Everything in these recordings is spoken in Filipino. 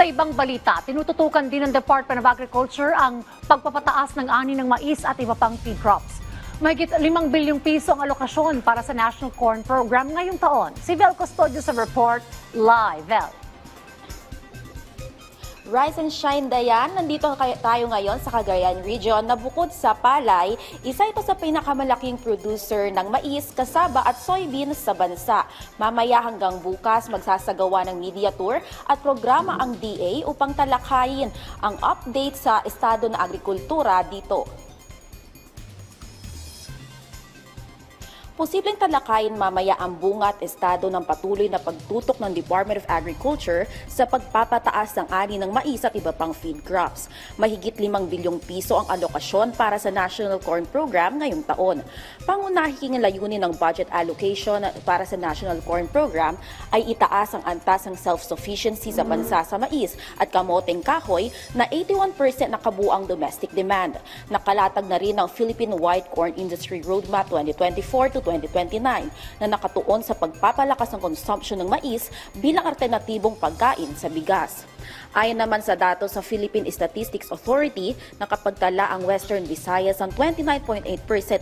Sa ibang balita, tinututukan din ng Department of Agriculture ang pagpapataas ng ani ng mais at iba pang feed crops. Mahigit 5 bilyong piso ang alokasyon para sa National Corn Program ngayong taon. Si Vel Custodio sa report live. Vel. Rise and shine, Dayan. Nandito tayo ngayon sa Cagayan Region na bukod sa palay, isa ito sa pinakamalaking producer ng mais, kasaba at soybeans sa bansa. Mamaya hanggang bukas magsasagawa ng media tour at programa ang DA upang talakayin ang update sa estado ng agrikultura dito. Posibleng talakayin mamaya ang bunga at estado ng patuloy na pagtutok ng Department of Agriculture sa pagpapataas ng ani ng mais at iba pang feed crops. Mahigit 5 bilyong piso ang alokasyon para sa National Corn Program ngayong taon. Pangunahing layunin ng budget allocation para sa National Corn Program ay itaas ang antas ng self-sufficiency sa bansa sa mais at kamoteng kahoy na 81% na kabuang domestic demand. Nakalatag na rin ang Philippine White Corn Industry Roadmap 2024 to 2029 na nakatuon sa pagpapalakas ng consumption ng mais bilang alternatibong pagkain sa bigas. Ayon naman sa datos sa Philippine Statistics Authority, nakapagtala ang Western Visayas ng 29.8%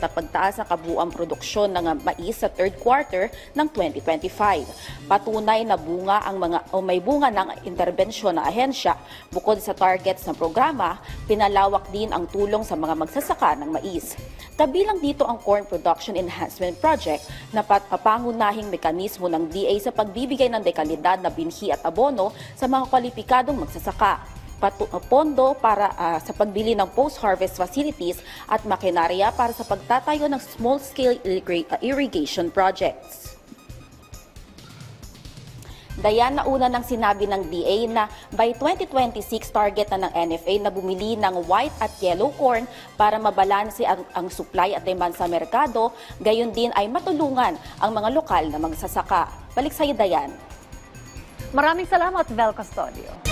na pagtaas sa kabuuang produksyon ng mais sa third quarter ng 2025. Patunay na may bunga ng interbensyon ng ahensya. Bukod sa targets ng programa, pinalawak din ang tulong sa mga magsasaka ng mais. Kabilang dito ang Corn Production Enhancement Project na pangunahing mekanismo ng DA sa pagbibigay ng dekalidad na binhi at abono sa mga kwalipikadong magsasaka. Pondo para sa pagbili ng post-harvest facilities at makinarya para sa pagtatayo ng small-scale irrigation projects. Dayan, nauna nang sinabi ng DA na by 2026 target na ng NFA na bumili ng white at yellow corn para mabalanse ang supply at demand sa merkado, gayon din ay matulungan ang mga lokal na magsasaka. Balik sa iyo, Dayan. Maraming salamat, Vel Custodio.